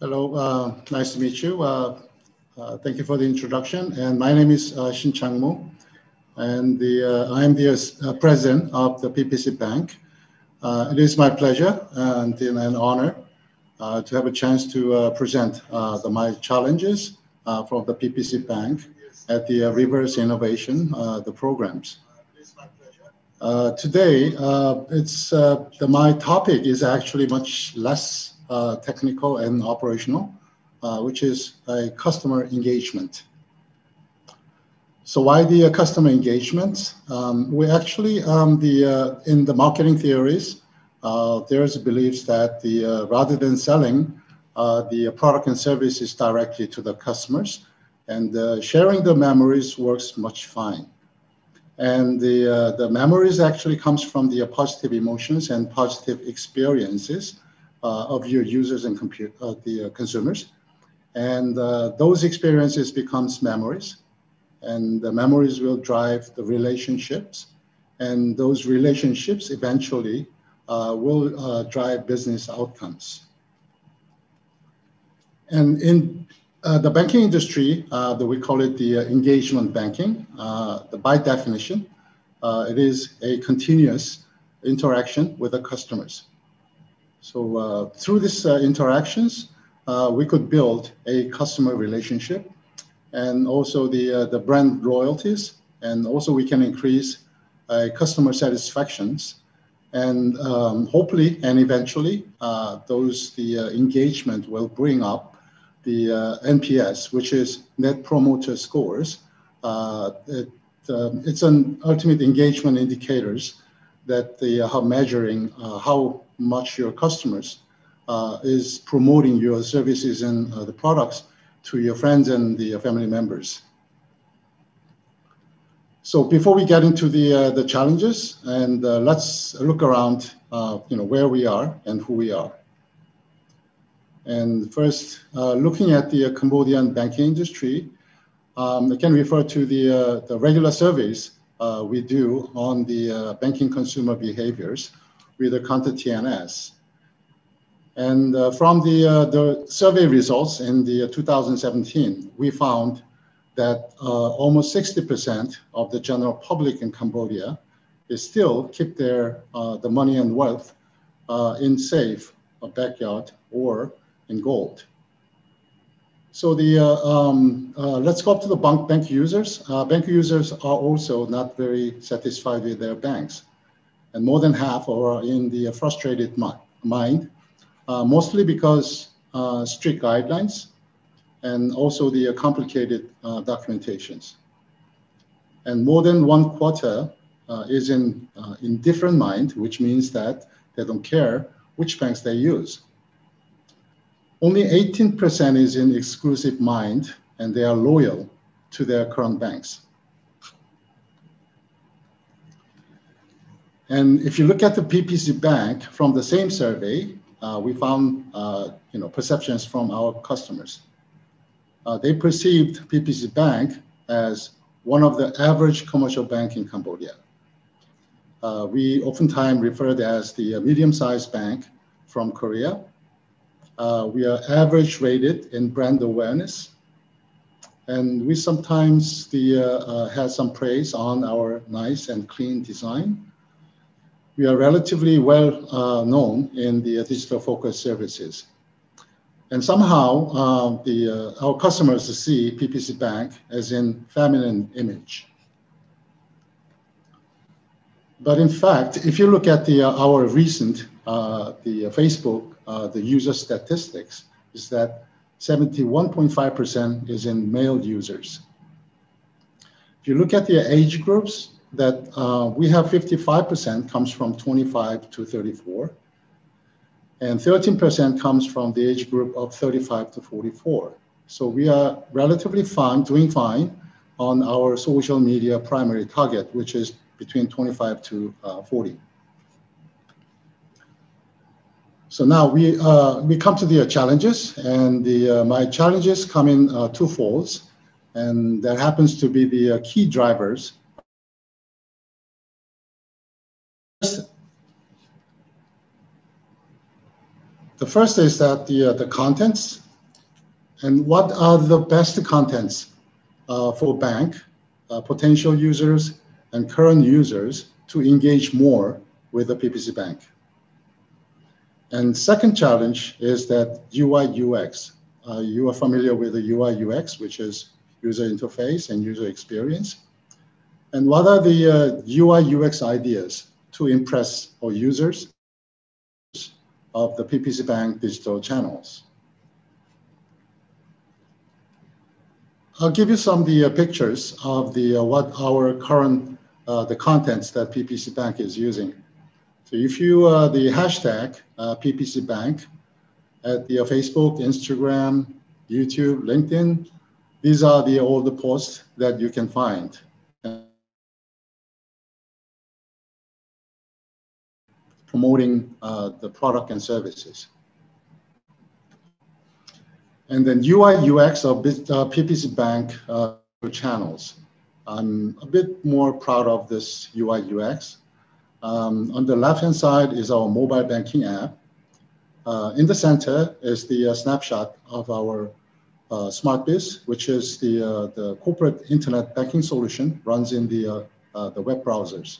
Hello, nice to meet you. Thank you for the introduction. And my name is Shin Chang-Moo, and I am the president of the PPC Bank. It is my pleasure and an honor to have a chance to present my challenges from the PPC Bank at the Reverse Innovation, the programs. Today, my topic is actually much less technical and operational, which is a customer engagement. So why the customer engagement? We actually, in the marketing theories, there's beliefs that rather than selling the product and services directly to the customers, and sharing the memories works much fine. And the memories actually comes from the positive emotions and positive experiences of your users and the consumers. And those experiences becomes memories, and the memories will drive the relationships, and those relationships eventually will drive business outcomes. And in the banking industry, we call it the engagement banking. By definition, it is a continuous interaction with the customers. So through these interactions, we could build a customer relationship, and also the brand loyalties, and also we can increase customer satisfactions, and hopefully and eventually the engagement will bring up the NPS, which is Net Promoter Scores. It's an ultimate engagement indicators that they are measuring how much your customers is promoting your services and the products to your friends and the family members. So before we get into the challenges, and let's look around, where we are and who we are. And first, looking at the Cambodian banking industry, I can refer to the regular surveys we do on the banking consumer behaviors with the counter TNS. And from the survey results in the 2017, we found that almost 60% of the general public in Cambodia is still keep their the money and wealth in safe, a backyard, or in gold. So let's go up to the bank users. Bank users are also not very satisfied with their banks, and more than half are in the frustrated mind, mostly because strict guidelines and also the complicated documentations. And more than 1/4 is in different mind, which means that they don't care which banks they use. Only 18% is in exclusive mind, and they are loyal to their current banks. And if you look at the PPC Bank from the same survey, we found perceptions from our customers. They perceived PPC Bank as one of the average commercial bank in Cambodia. We oftentimes referred as the medium-sized bank from Korea. We are average rated in brand awareness, and we sometimes have some praise on our nice and clean design. We are relatively well known in the digital focus services. And somehow our customers see PPC Bank as in feminine image. But in fact, if you look at our recent the Facebook the user statistics, is that 71.5% is in male users. If you look at the age groups, that we have 55% comes from 25 to 34, and 13% comes from the age group of 35 to 44. So we are relatively doing fine on our social media primary target, which is between 25 to 40. So now we come to the challenges, and my challenges come in two folds, and that happens to be the key drivers. The first is that the contents And what are the best contents for bank, potential users, and current users to engage more with the PPC Bank? And second challenge is that UI UX. You are familiar with the UI UX, which is user interface and user experience. And what are the UI UX ideas to impress our users of the PPC Bank digital channels? I'll give you some of the pictures of the what our current the contents that PPC Bank is using. So if you the hashtag PPC Bank at the Facebook, Instagram, YouTube, LinkedIn, these are all the posts that you can find. Promoting the product and services. And then UI UX of PPC Bank channels. I'm a bit more proud of this UI UX. On the left-hand side is our mobile banking app. In the center is the snapshot of our SmartBiz, which is the corporate internet banking solution runs in the web browsers.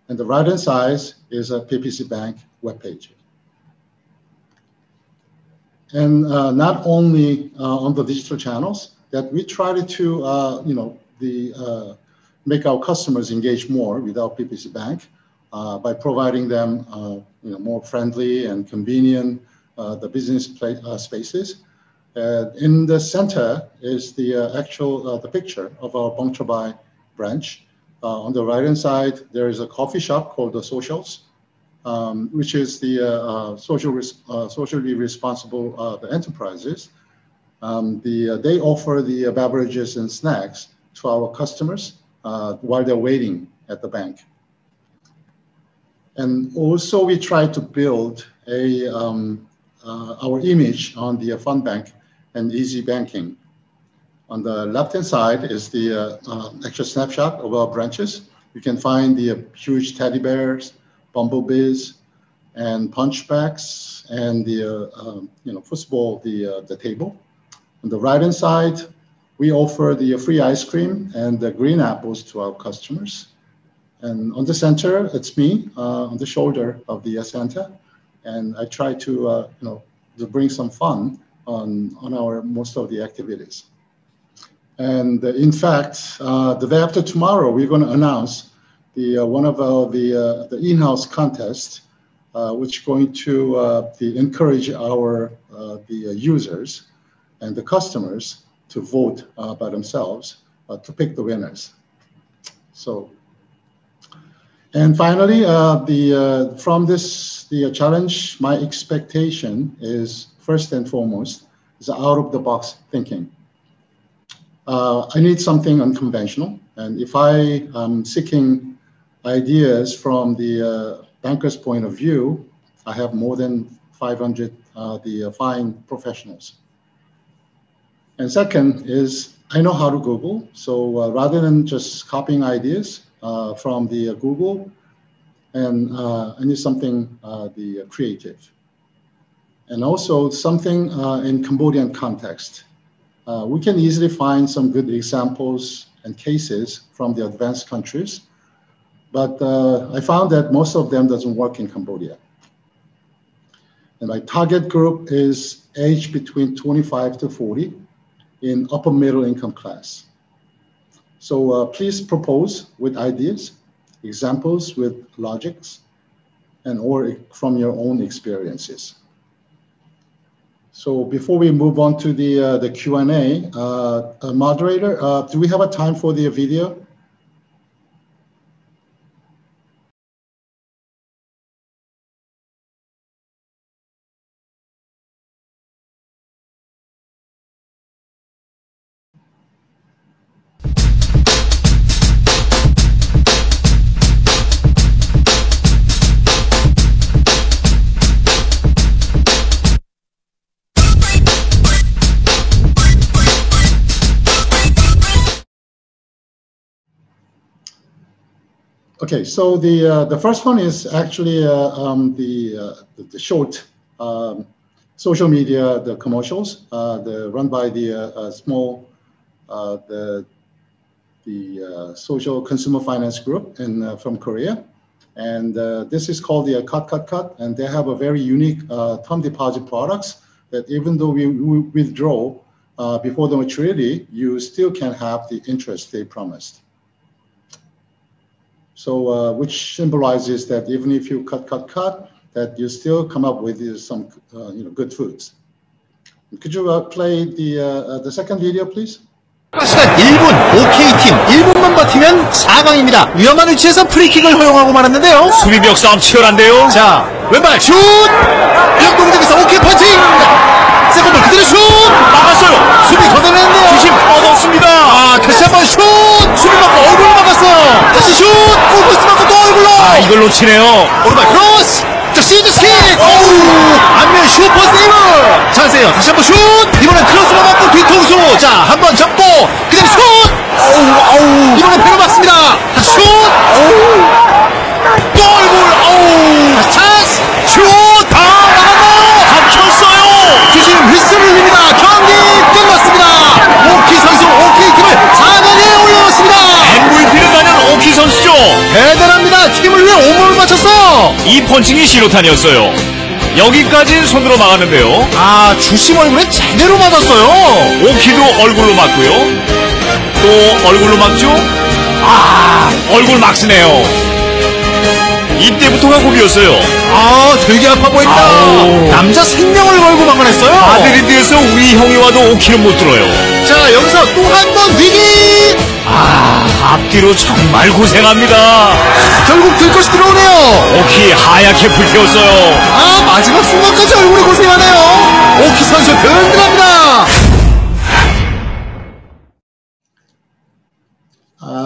And the right-hand side is a PPC Bank webpage. And not only on the digital channels, that we try to make our customers engage more with our PPC Bank by providing them more friendly and convenient the business spaces. In the center is the actual the picture of our Bang Trabai branch. On the right-hand side, there is a coffee shop called the Socials, which is the socially responsible the enterprises. They offer the beverages and snacks to our customers while they're waiting at the bank. And also we try to build our image on the fund bank and easy banking. On the left-hand side is the actual snapshot of our branches. You can find the huge teddy bears, bumblebees, and punchbacks, and the football, the table. On the right-hand side, we offer the free ice cream and the green apples to our customers. And on the center, it's me on the shoulder of the Santa, and I try to to bring some fun on our most of the activities. And in fact, the day after tomorrow, we're going to announce one of the in-house contests, which is going to encourage our the users and the customers to vote by themselves to pick the winners. So, and finally, from this challenge, my expectation is first and foremost is out of the box thinking. I need something unconventional, and if I am seeking ideas from the banker's point of view, I have more than 500 the fine professionals. And second is I know how to Google, so rather than just copying ideas from the Google, and I need something the creative, and also something in Cambodian context. We can easily find some good examples and cases from the advanced countries, but I found that most of them doesn't work in Cambodia. And my target group is age between 25 to 40 in upper middle income class. So please propose with ideas, examples with logics, and or from your own experiences. So before we move on to the Q&A, moderator, do we have a time for the video? Okay, so the first one is actually the short social media, the commercials, run by the social consumer finance group from Korea. And this is called the cut, and they have a very unique term deposit products that even though we withdraw before the maturity, you still can have the interest they promised. So which symbolizes that even if you cut, that you still come up with some good foods. Could you play the second video, please? 시간 1분, OK팀 1분만 버티면 4강입니다. 위험한 위치에서 프리킥을 허용하고 말았는데요. 수비벽 싸움 치열한데요. 자, 왼발 슛! 역동작에서 오케이 퍼팅! 세컨볼 그대로 슛! 막았어요. 수비 걷어내는데요. 주심 얻었습니다. 아, 다시 한번 슛! 수비 맞고 얼굴로 막았어요. 다시 슛! 골포스트 맞고 또 얼굴로! 아, 이걸 놓치네요. 오른발 크로스! 자, 시즈킥! 오우! 안면 슈퍼 세이브! 찬스예요. 다시 한번 슛! 이번엔 크로스로 맞고 뒤통수! 자, 한번 잡고 그대로 슛! 오우! 이번엔 배로 막습니다. 다시 슛! 오우! 골! 오우! 다시 찬스! 슛! 다 나갔나요? 감췄어요. 주심 휘슬을 울립니다. 경기 끝났습니다. 오키 선수 오키 팀을 4강에 올려놓습니다. MVP를 가는 오키 선수죠. 대단합니다. 팀을 위해 오버를 맞췄어요. 이 펀칭이 시로탄이었어요. 여기까지 손으로 막았는데요. 아, 주심 얼굴에 제대로 맞았어요. 오키도 얼굴로 맞고요. 또 얼굴로 막죠. 아, 얼굴 막 쓰네요. 이때부터가 고비였어요. 아, 되게 아파 보인다. 남자 생명을 걸고 막아냈어요. 마드리드에서 우리 형이 와도 오키는 못 들어요. 자, 여기서 또 한 번 위기. 아, 앞뒤로 정말 고생합니다. 결국 들 것이 들어오네요. 오키 하얗게 불태웠어요. 아, 마지막 순간까지 얼굴이 고생하네요. 오키 선수 든든합니다.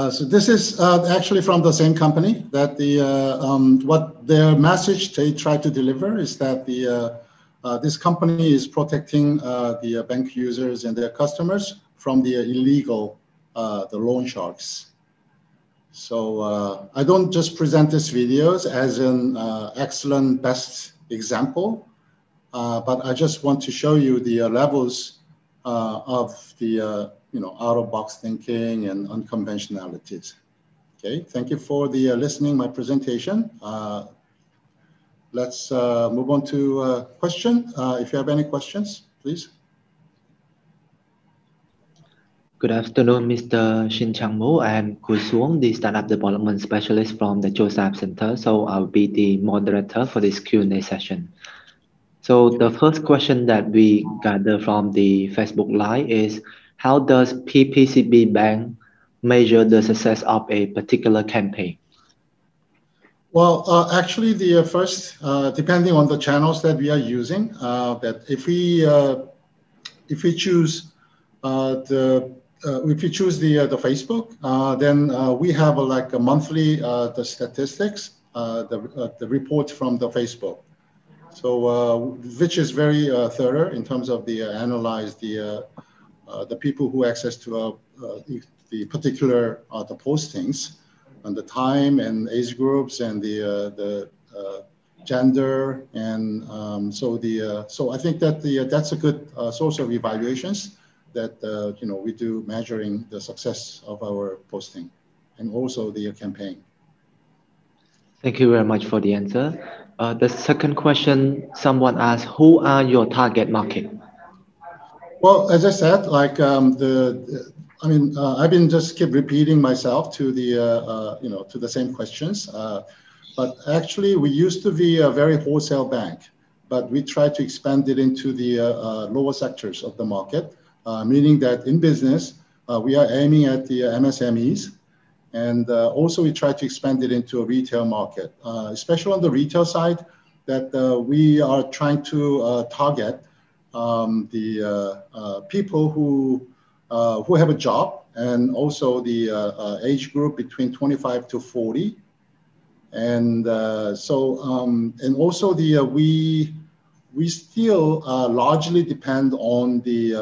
So this is actually from the same company that what their message they try to deliver is that this company is protecting the bank users and their customers from the illegal the loan sharks. So I don't just present these videos as an excellent best example, but I just want to show you the levels of the out-of-box thinking and unconventionalities. Okay, thank you for the listening my presentation. Let's move on to question. If you have any questions, please. Good afternoon, Mr. Shin Chang-Moo. I'm Koo Suong, the Startup Development Specialist from the Techo Startup Center. So I'll be the moderator for this Q&A session. So the first question that we gather from the Facebook Live is, how does PPCB Bank measure the success of a particular campaign? Well, actually, the first, depending on the channels that we are using, that if we choose the Facebook, then we have like a monthly the statistics, the report from the Facebook. So which is very thorough in terms of the analyze the people who access to the particular the postings and the time and age groups and the gender, and so I think that that's a good source of evaluations that we do measuring the success of our posting and also the campaign. Thank you very much for the answer. The second question, someone asked, who are your target market? Well, as I said, like I've been just keep repeating myself to the to the same questions. But actually, we used to be a very wholesale bank, but we try to expand it into the lower sectors of the market, meaning that in business, we are aiming at the MSMEs. And also we try to expand it into a retail market, especially on the retail side, that we are trying to target the people who have a job, and also the age group between 25 to 40. And and also we still largely depend on the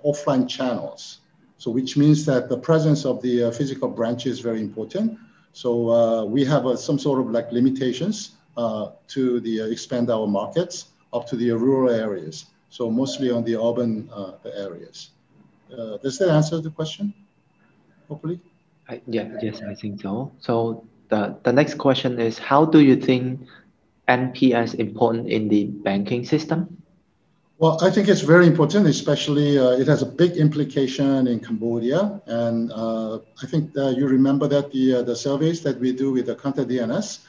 offline channels. So which means that the presence of the physical branch is very important. So we have some sort of like limitations to expand our markets up to the rural areas. So mostly on the urban areas. Does that answer the question? Hopefully. Yes, I think so. So the next question is, how do you think NPS important in the banking system? Well, I think it's very important, especially it has a big implication in Cambodia. And I think you remember that the surveys that we do with the Counter DNS,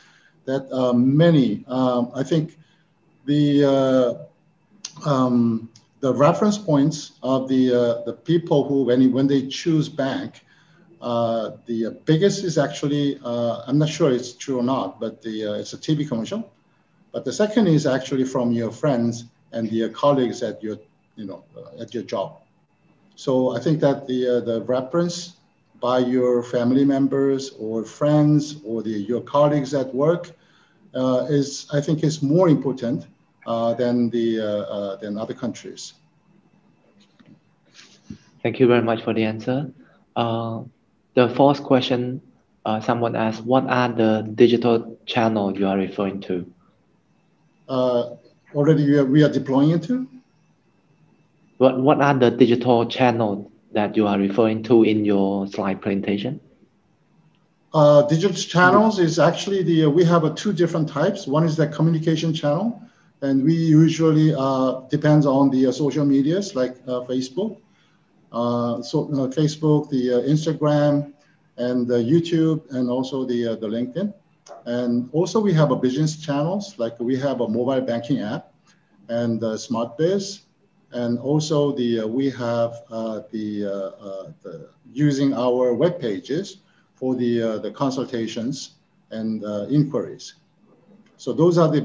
that many, I think the reference points of the people who, when they choose bank, the biggest is actually, I'm not sure it's true or not, but it's a TV commercial. But the second is actually from your friends and your colleagues at your, at your job. So I think that the reference by your family members or friends or your colleagues at work I think is more important than other countries. Thank you very much for the answer. The fourth question, someone asked, what are the digital channels you are referring to? Already we are deploying into? What are the digital channels that you are referring to in your slide presentation? Digital channels is actually we have two different types. One is the communication channel, and we usually depends on the social medias like Facebook. Facebook, the Instagram, and the YouTube, and also the LinkedIn. And also we have a business channels, like we have a mobile banking app and Smart Biz. And also we have using our web pages for the consultations and inquiries. So those are the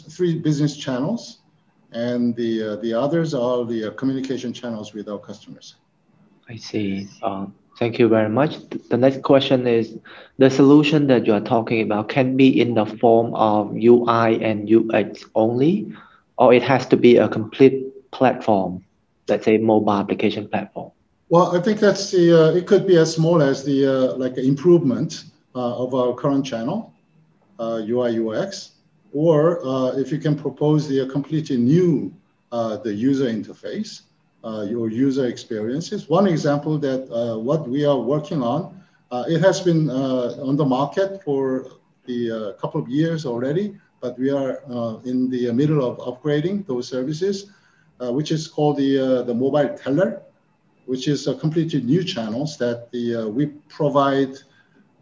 three business channels, and the others are the communication channels with our customers. I see. Thank you very much. The next question is, the solution that you are talking about can be in the form of UI and UX only, or it has to be a complete platform, let's say mobile application platform? Well, I think that's it could be as small as like improvement of our current channel, UI, UX, or if you can propose the completely new the user interface, your user experiences. One example that what we are working on, it has been on the market for a couple of years already, but we are in the middle of upgrading those services, which is called the mobile teller, which is a completely new channels that we provide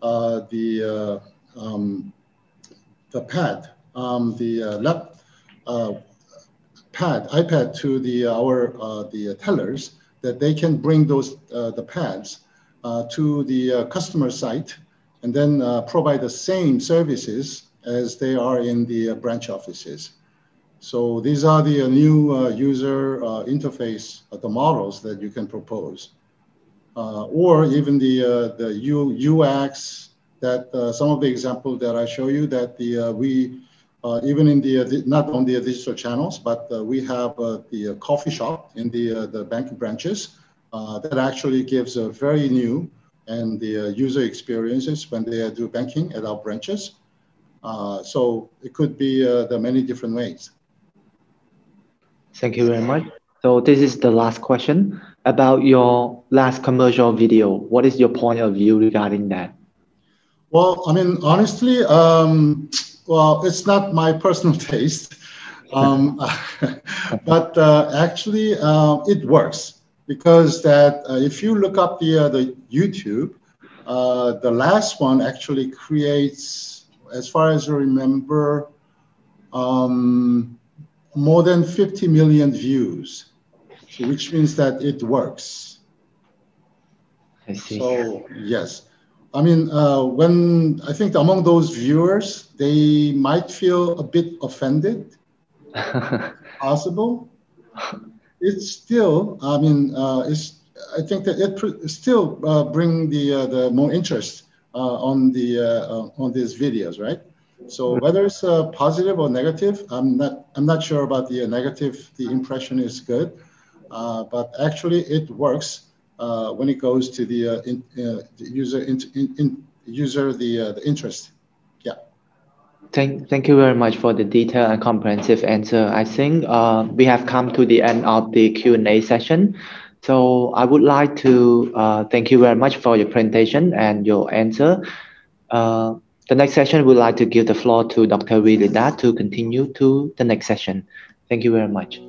the pad, iPad to the tellers, that they can bring those the pads to the customer site and then provide the same services as they are in the branch offices. So these are the new user interface the models that you can propose, or even the UX that some of the examples that I show you that we even in not on the digital channels, but we have the coffee shop in the banking branches that actually gives a very new and the user experiences when they do banking at our branches. So it could be the many different ways. Thank you very much. So this is the last question about your last commercial video. What is your point of view regarding that? Well, I mean, honestly, well, it's not my personal taste, but actually it works because that if you look up the YouTube, the last one actually creates, as far as I remember, more than 50 million views, so which means that it works. I see. So yes. I mean, when I think among those viewers, they might feel a bit offended, possible. It's still, I mean, I think that it still bring the more interest on these videos, right? So whether it's positive or negative, I'm not sure about the negative. The impression is good, but actually it works. When it goes to the user interest. Yeah. Thank you very much for the detailed and comprehensive answer. I think we have come to the end of the Q&A session. So I would like to thank you very much for your presentation and your answer. The next session, we'd like to give the floor to Dr. Rilida to continue to the next session. Thank you very much.